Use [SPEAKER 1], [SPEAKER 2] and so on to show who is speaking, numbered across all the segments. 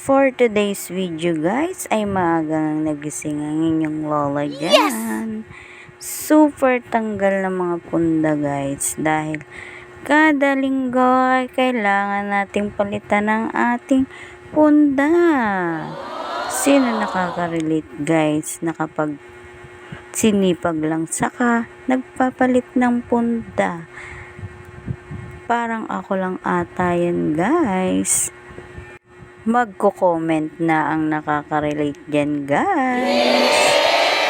[SPEAKER 1] For today's video guys ay maagang nagising ang inyong lola dyan. Super tanggal ng mga punda guys dahil kada linggo ay kailangan nating palitan ng ating punda. Sino nakaka-relate guys na kapag sinipag lang saka nagpapalit ng punda? Parang ako lang ata yan guys. Magko-comment na ang nakaka-relate dyan guys.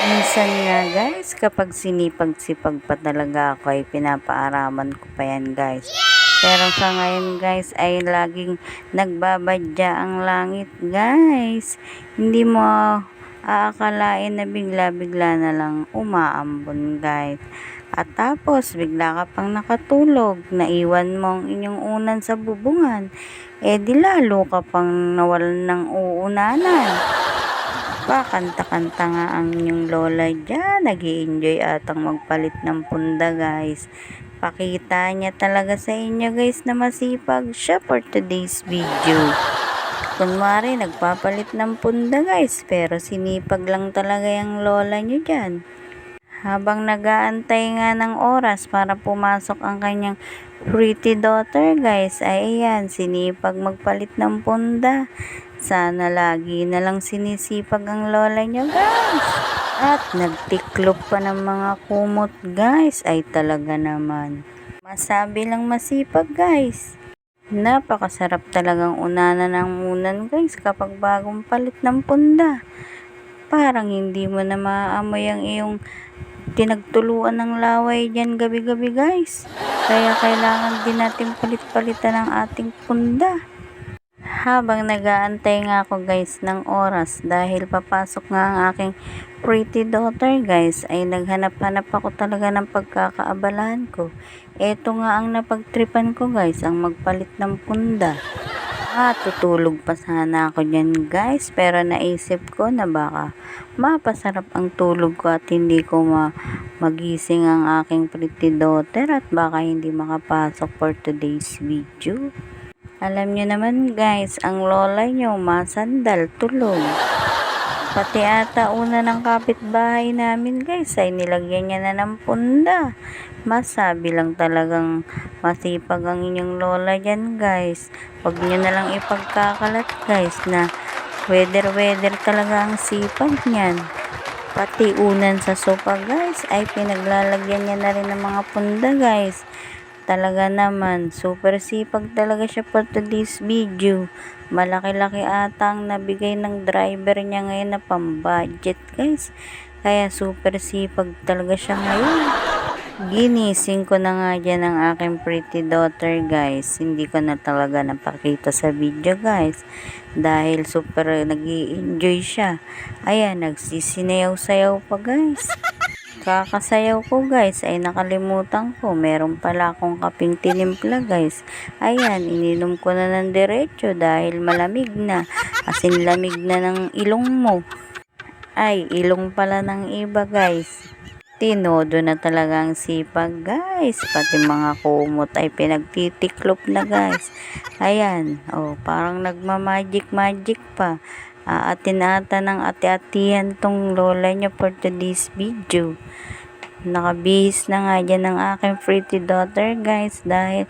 [SPEAKER 1] Minsan nga guys, kapag sinipag-sipag pa talaga ako ay pinapaaraman ko pa yan guys. Pero sa ngayon guys ay laging nagbabadya ang langit guys. Hindi mo aakalain na bigla-bigla na lang umaambon guys. At tapos bigla ka pang nakatulog, naiwan mo ang inyong unan sa bubungan. Di lalo ka pang nawalan ng uunanan. Kanta-kanta nga ang inyong lola dyan. Nag-i-enjoy atang magpalit ng punda guys. Pakita niya talaga sa inyo guys na masipag siya for today's video. Kunwari nagpapalit ng punda guys, pero sinipag lang talaga yung lola niyo dyan. Habang nag-aantay nga ng oras para pumasok ang kanyang pretty daughter guys, ay ayan, sinipag magpalit ng punda. Sana lagi na lang sinisipag ang lola nyo guys. At nagtiklop pa ng mga kumot guys, ay talaga naman. Masabi lang masipag guys. Napakasarap talagang unanan ng unan guys kapag bagong palit ng punda. Parang hindi mo na maaamoy ang iyong tinagtuluan ng laway dyan gabi-gabi guys. Kaya kailangan din natin palit-palitan ang ating punda. Habang nag-aantay nga ako guys ng oras dahil papasok nga ang aking pretty daughter guys, ay naghanap-hanap ako talaga ng pagkakaabalahan ko. Eto nga ang napagtripan ko guys, ang magpalit ng punda. Tutulog pa sana ako dyan guys, pero naisip ko na baka mapasarap ang tulog ko at hindi ko magising ang aking pretty daughter at baka hindi makapasok for today's video. Alam nyo naman guys, ang lola nyo masandal tulog. Pati ata una ng kapitbahay namin guys ay nilagyan niya na ng punda. Masabi lang talagang masipag ang inyong lola dyan guys. Huwag nyo na lang ipagkakalat guys na weather talaga ang sipag niyan. Pati unan sa sopa guys ay pinaglalagyan niya na rin ng mga punda guys. Talaga naman, super sipag talaga siya for today's video. Malaki-laki ata ang nabigay ng driver niya ngayon na pambudget guys. Kaya super sipag talaga siya ngayon. Ginising ko na nga dyan ang aking pretty daughter guys. Hindi ko na talaga napakita sa video guys. Dahil super nag-i-enjoy siya. Ayan, nagsisinayaw-sayaw pa guys. Kakasayaw ko guys ay nakalimutan ko, meron pala akong kaping tinimpla guys. Ayan, ininom ko na ng diretso dahil malamig na, asin lamig na ng ilong mo. Ay, ilong pala ng iba guys. Tinodo na talaga ang sipag guys, pati mga kumot ay pinagtitiklop na guys. Ayan, parang nagmamagic pa. Aatin-ata ng ati-atihan tong lola niya for today's video. Nakabihis na nga dyan ng aking pretty daughter guys dahil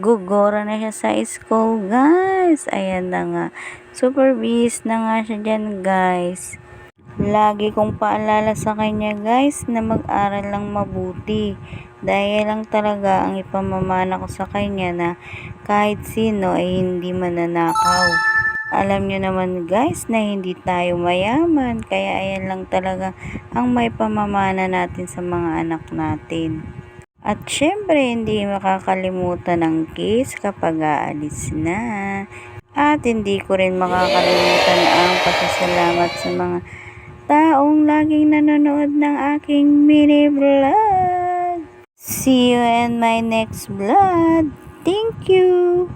[SPEAKER 1] gugora na siya sa school guys. Ayan na nga, super bihis na nga siya dyan guys. Lagi kong paalala sa kanya guys na mag-aral lang mabuti. Dahil lang talaga ang ipamamana ko sa kanya na kahit sino ay hindi mananakaw. Alam nyo naman guys na hindi tayo mayaman, kaya ayan lang talaga ang may pamamana natin sa mga anak natin. At syempre hindi makakalimutan ng kiss kapag aalis na. At hindi ko rin makakalimutan ang pasasalamat sa mga taong laging nanonood ng aking mini vlog. See you in my next vlog. Thank you!